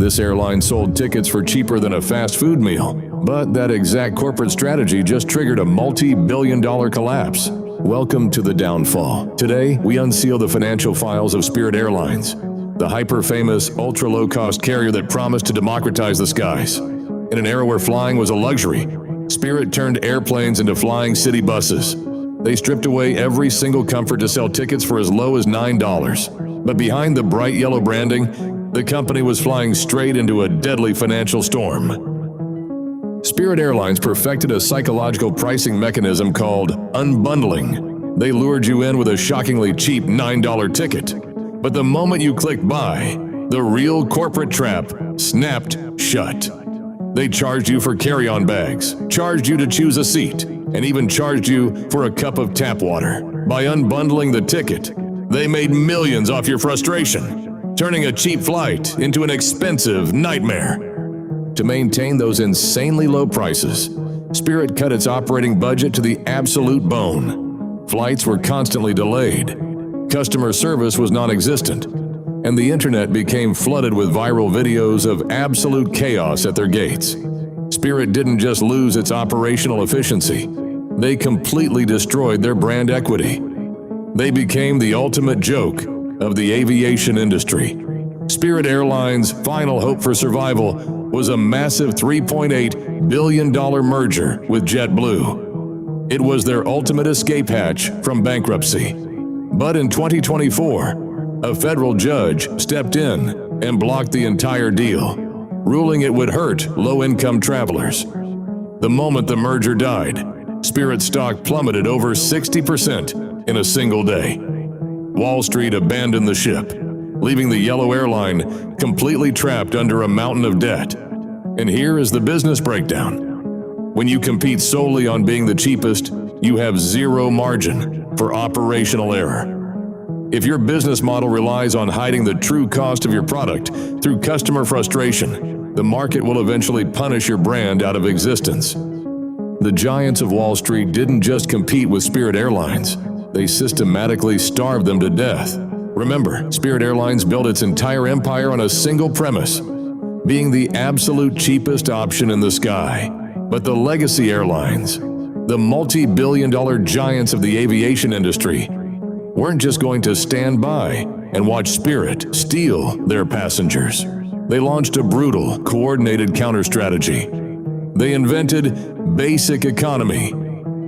This airline sold tickets for cheaper than a fast food meal, but that exact corporate strategy just triggered a multi-billion-dollar collapse. Welcome to the downfall. Today, we unseal the financial files of Spirit Airlines, the hyper-famous, ultra-low-cost carrier that promised to democratize the skies. In an era where flying was a luxury, Spirit turned airplanes into flying city buses. They stripped away every single comfort to sell tickets for as low as $9. But behind the bright yellow branding, the company was flying straight into a deadly financial storm. Spirit Airlines perfected a psychological pricing mechanism called unbundling. They lured you in with a shockingly cheap $9 ticket. But the moment you clicked buy, the real corporate trap snapped shut. They charged you for carry-on bags, charged you to choose a seat, and even charged you for a cup of tap water. By unbundling the ticket, they made millions off your frustration, turning a cheap flight into an expensive nightmare. To maintain those insanely low prices, Spirit cut its operating budget to the absolute bone. Flights were constantly delayed, customer service was non-existent, and the internet became flooded with viral videos of absolute chaos at their gates. Spirit didn't just lose its operational efficiency, they completely destroyed their brand equity. They became the ultimate joke of the aviation industry. Spirit Airlines' final hope for survival was a massive $3.8 billion merger with JetBlue. It was their ultimate escape hatch from bankruptcy. But in 2024, a federal judge stepped in and blocked the entire deal, ruling it would hurt low-income travelers. The moment the merger died, Spirit stock plummeted over 60% in a single day. Wall Street abandoned the ship, leaving the yellow airline completely trapped under a mountain of debt. And here is the business breakdown. When you compete solely on being the cheapest, you have zero margin for operational error. If your business model relies on hiding the true cost of your product through customer frustration, the market will eventually punish your brand out of existence. The giants of Wall Street didn't just compete with Spirit Airlines, they systematically starved them to death. Remember, Spirit Airlines built its entire empire on a single premise, being the absolute cheapest option in the sky. But the legacy airlines, the multi-billion-dollar giants of the aviation industry, weren't just going to stand by and watch Spirit steal their passengers. They launched a brutal, coordinated counter-strategy. They invented basic economy.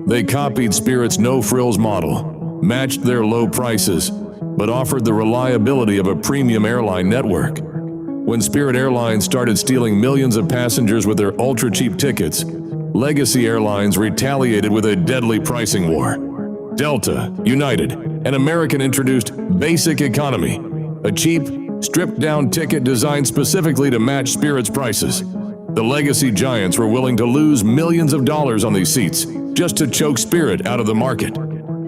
They copied Spirit's no-frills model, matched their low prices, but offered the reliability of a premium airline network. When Spirit Airlines started stealing millions of passengers with their ultra-cheap tickets, legacy airlines retaliated with a deadly pricing war. Delta, United, and American introduced Basic Economy, a cheap, stripped-down ticket designed specifically to match Spirit's prices. The legacy giants were willing to lose millions of dollars on these seats just to choke Spirit out of the market.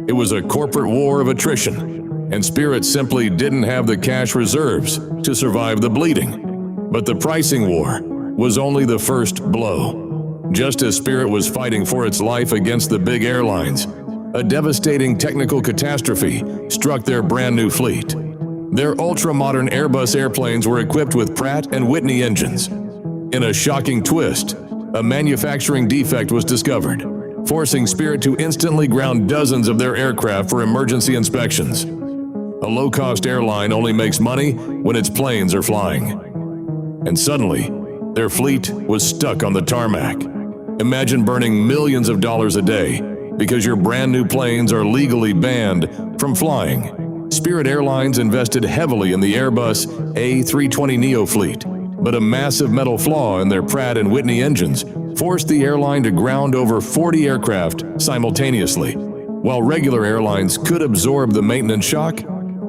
It was a corporate war of attrition, and Spirit simply didn't have the cash reserves to survive the bleeding. But the pricing war was only the first blow. Just as Spirit was fighting for its life against the big airlines, a devastating technical catastrophe struck their brand new fleet. Their ultra-modern Airbus airplanes were equipped with Pratt & Whitney engines. In a shocking twist, a manufacturing defect was discovered, forcing Spirit to instantly ground dozens of their aircraft for emergency inspections. A low-cost airline only makes money when its planes are flying. And suddenly, their fleet was stuck on the tarmac. Imagine burning millions of dollars a day because your brand new planes are legally banned from flying. Spirit Airlines invested heavily in the Airbus A320neo fleet, but a massive metal flaw in their Pratt & Whitney engines forced the airline to ground over 40 aircraft simultaneously. While regular airlines could absorb the maintenance shock,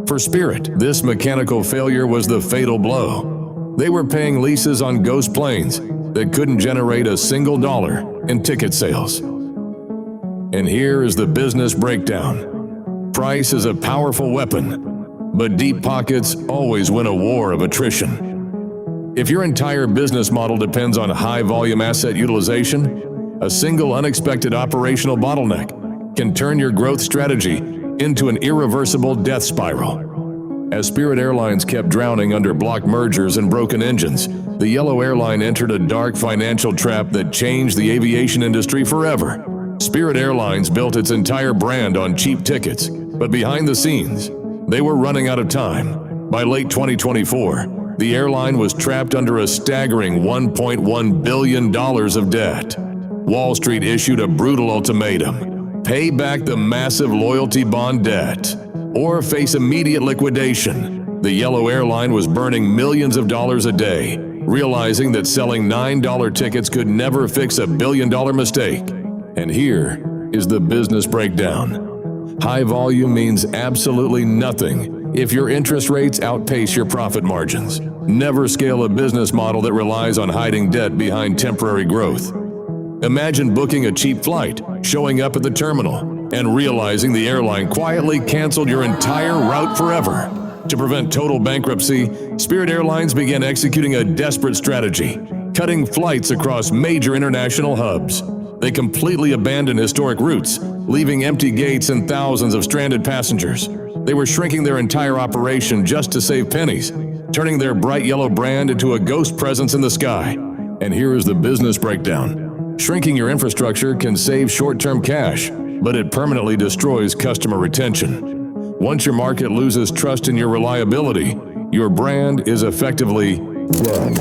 for Spirit, this mechanical failure was the fatal blow. They were paying leases on ghost planes that couldn't generate a single dollar in ticket sales. And here is the business breakdown. Price is a powerful weapon, but deep pockets always win a war of attrition. If your entire business model depends on high-volume asset utilization, a single unexpected operational bottleneck can turn your growth strategy into an irreversible death spiral. As Spirit Airlines kept drowning under blocked mergers and broken engines, the Yellow Airline entered a dark financial trap that changed the aviation industry forever. Spirit Airlines built its entire brand on cheap tickets, but behind the scenes, they were running out of time. By late 2024, the airline was trapped under a staggering $1.1 billion of debt. Wall Street issued a brutal ultimatum: pay back the massive loyalty bond debt, or face immediate liquidation. The Yellow Airline was burning millions of dollars a day, realizing that selling $9 tickets could never fix a billion-dollar mistake. And here is the business breakdown. High volume means absolutely nothing if your interest rates outpace your profit margins. Never scale a business model that relies on hiding debt behind temporary growth. Imagine booking a cheap flight, showing up at the terminal, and realizing the airline quietly canceled your entire route forever. To prevent total bankruptcy, Spirit Airlines began executing a desperate strategy, cutting flights across major international hubs. They completely abandoned historic routes, leaving empty gates and thousands of stranded passengers. They were shrinking their entire operation just to save pennies, turning their bright yellow brand into a ghost presence in the sky. And here is the business breakdown. Shrinking your infrastructure can save short-term cash, but it permanently destroys customer retention. Once your market loses trust in your reliability, your brand is effectively dead.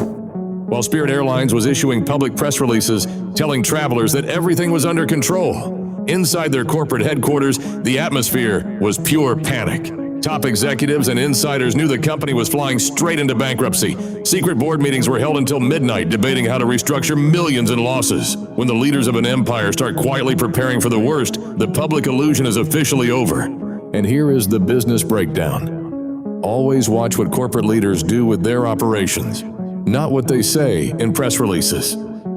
While Spirit Airlines was issuing public press releases telling travelers that everything was under control, inside their corporate headquarters, the atmosphere was pure panic. Top executives and insiders knew the company was flying straight into bankruptcy. Secret board meetings were held until midnight, debating how to restructure millions in losses. When the leaders of an empire start quietly preparing for the worst, the public illusion is officially over. And here is the business breakdown. Always watch what corporate leaders do with their operations, not what they say in press releases.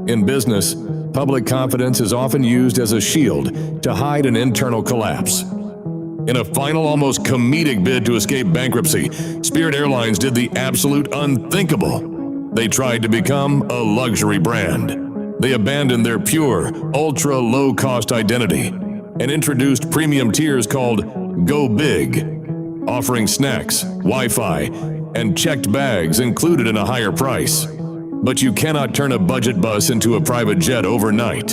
In business, public confidence is often used as a shield to hide an internal collapse. In a final, almost comedic bid to escape bankruptcy, Spirit Airlines did the absolute unthinkable. They tried to become a luxury brand. They abandoned their pure, ultra-low-cost identity and introduced premium tiers called Go Big, offering snacks, Wi-Fi, and checked bags included in a higher price. But you cannot turn a budget bus into a private jet overnight.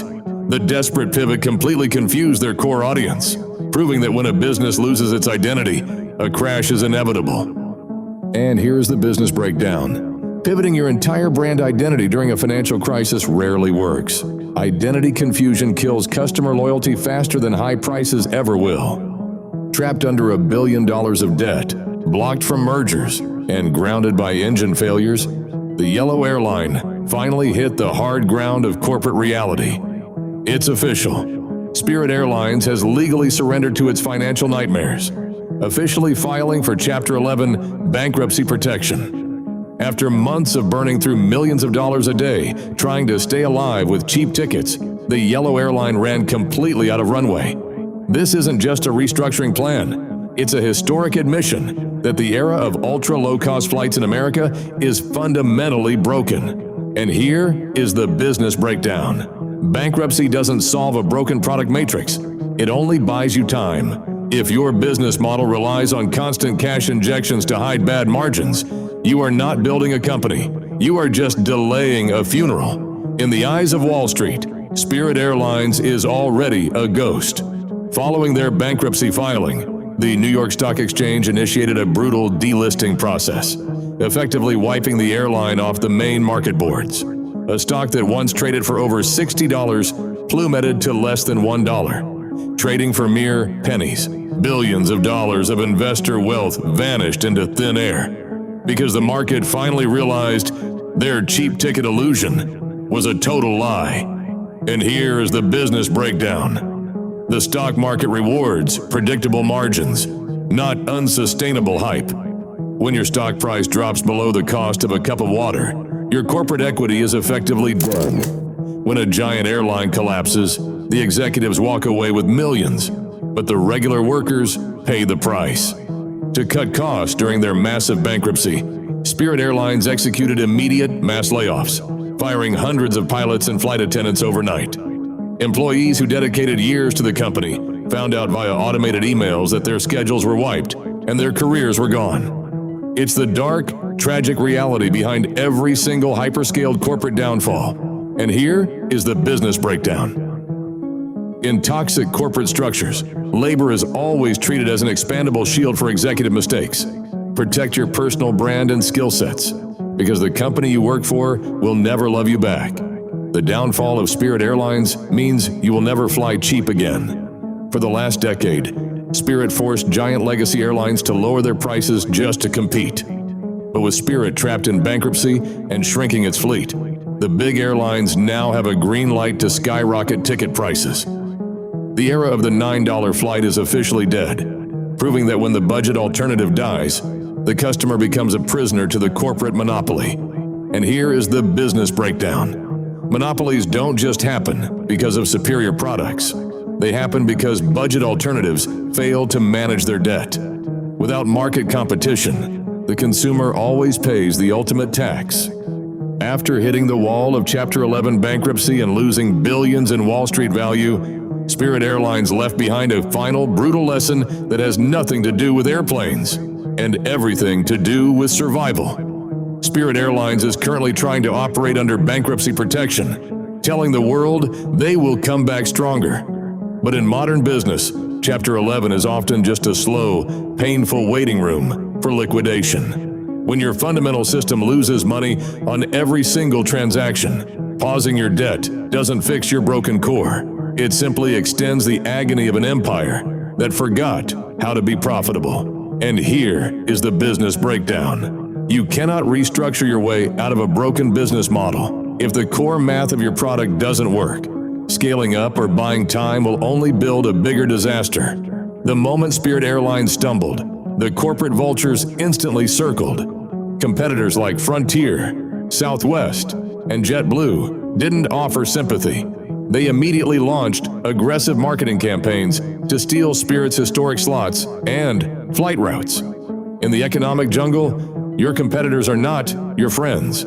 The desperate pivot completely confused their core audience, proving that when a business loses its identity, a crash is inevitable. And here's the business breakdown. Pivoting your entire brand identity during a financial crisis rarely works. Identity confusion kills customer loyalty faster than high prices ever will. Trapped under $1 billion of debt, blocked from mergers, and grounded by engine failures, the Yellow Airline finally hit the hard ground of corporate reality. It's official. Spirit Airlines has legally surrendered to its financial nightmares, officially filing for Chapter 11 bankruptcy protection. After months of burning through millions of dollars a day trying to stay alive with cheap tickets, the Yellow Airline ran completely out of runway. This isn't just a restructuring plan. It's a historic admission that the era of ultra-low-cost flights in America is fundamentally broken. And here is the business breakdown. Bankruptcy doesn't solve a broken product matrix. It only buys you time. If your business model relies on constant cash injections to hide bad margins, you are not building a company. You are just delaying a funeral. In the eyes of Wall Street, Spirit Airlines is already a ghost. Following their bankruptcy filing, the New York Stock Exchange initiated a brutal delisting process, effectively wiping the airline off the main market boards. A stock that once traded for over $60 plummeted to less than $1, trading for mere pennies. Billions of dollars of investor wealth vanished into thin air because the market finally realized their cheap ticket illusion was a total lie. And here is the business breakdown. The stock market rewards predictable margins, not unsustainable hype. When your stock price drops below the cost of a cup of water, your corporate equity is effectively dead. When a giant airline collapses, the executives walk away with millions, but the regular workers pay the price. To cut costs during their massive bankruptcy, Spirit Airlines executed immediate mass layoffs, firing hundreds of pilots and flight attendants overnight. Employees who dedicated years to the company found out via automated emails that their schedules were wiped and their careers were gone. It's the dark, tragic reality behind every single hyperscaled corporate downfall. And here is the business breakdown. In toxic corporate structures, labor is always treated as an expandable shield for executive mistakes. Protect your personal brand and skill sets, because the company you work for will never love you back. The downfall of Spirit Airlines means you will never fly cheap again. For the last decade, Spirit forced giant legacy airlines to lower their prices just to compete. But with Spirit trapped in bankruptcy and shrinking its fleet, the big airlines now have a green light to skyrocket ticket prices. The era of the $9 flight is officially dead, proving that when the budget alternative dies, the customer becomes a prisoner to the corporate monopoly. And here is the business breakdown. Monopolies don't just happen because of superior products. They happen because budget alternatives fail to manage their debt. Without market competition, the consumer always pays the ultimate tax. After hitting the wall of Chapter 11 bankruptcy and losing billions in Wall Street value, Spirit Airlines left behind a final brutal lesson that has nothing to do with airplanes and everything to do with survival. Spirit Airlines is currently trying to operate under bankruptcy protection, telling the world they will come back stronger. But in modern business, Chapter 11 is often just a slow, painful waiting room for liquidation. When your fundamental system loses money on every single transaction, pausing your debt doesn't fix your broken core. It simply extends the agony of an empire that forgot how to be profitable. And here is the business breakdown. You cannot restructure your way out of a broken business model. If the core math of your product doesn't work, scaling up or buying time will only build a bigger disaster. The moment Spirit Airlines stumbled, the corporate vultures instantly circled. Competitors like Frontier, Southwest, and JetBlue didn't offer sympathy. They immediately launched aggressive marketing campaigns to steal Spirit's historic slots and flight routes. In the economic jungle, your competitors are not your friends.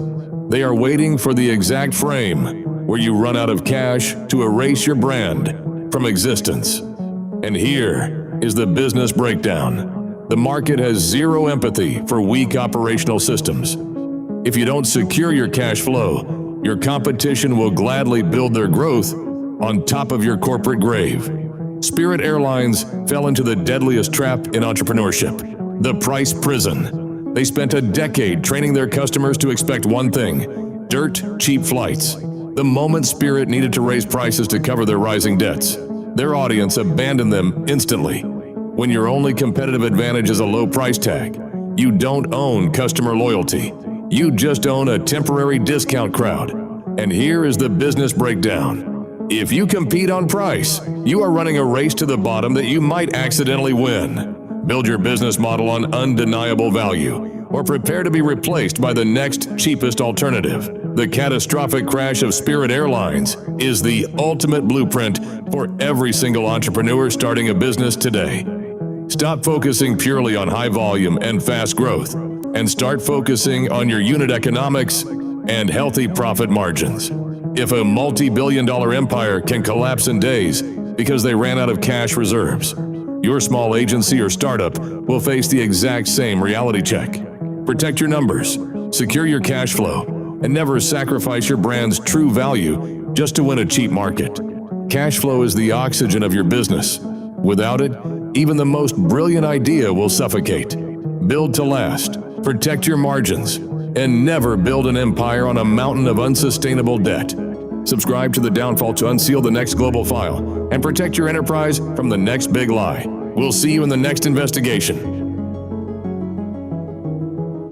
They are waiting for the exact frame where you run out of cash to erase your brand from existence. And here is the business breakdown. The market has zero empathy for weak operational systems. If you don't secure your cash flow, your competition will gladly build their growth on top of your corporate grave. Spirit Airlines fell into the deadliest trap in entrepreneurship, the price prison. They spent a decade training their customers to expect one thing: dirt cheap flights. The moment Spirit needed to raise prices to cover their rising debts, their audience abandoned them instantly. When your only competitive advantage is a low price tag, you don't own customer loyalty. You just own a temporary discount crowd. And here is the business breakdown. If you compete on price, you are running a race to the bottom that you might accidentally win. Build your business model on undeniable value, or prepare to be replaced by the next cheapest alternative. The catastrophic crash of Spirit Airlines is the ultimate blueprint for every single entrepreneur starting a business today. Stop focusing purely on high volume and fast growth, and start focusing on your unit economics and healthy profit margins. If a multi-billion-dollar empire can collapse in days because they ran out of cash reserves, your small agency or startup will face the exact same reality check. Protect your numbers, secure your cash flow, and never sacrifice your brand's true value just to win a cheap market. Cash flow is the oxygen of your business. Without it, even the most brilliant idea will suffocate. Build to last. Protect your margins, and never build an empire on a mountain of unsustainable debt. Subscribe to The Downfall to unseal the next global file and protect your enterprise from the next big lie. We'll see you in the next investigation.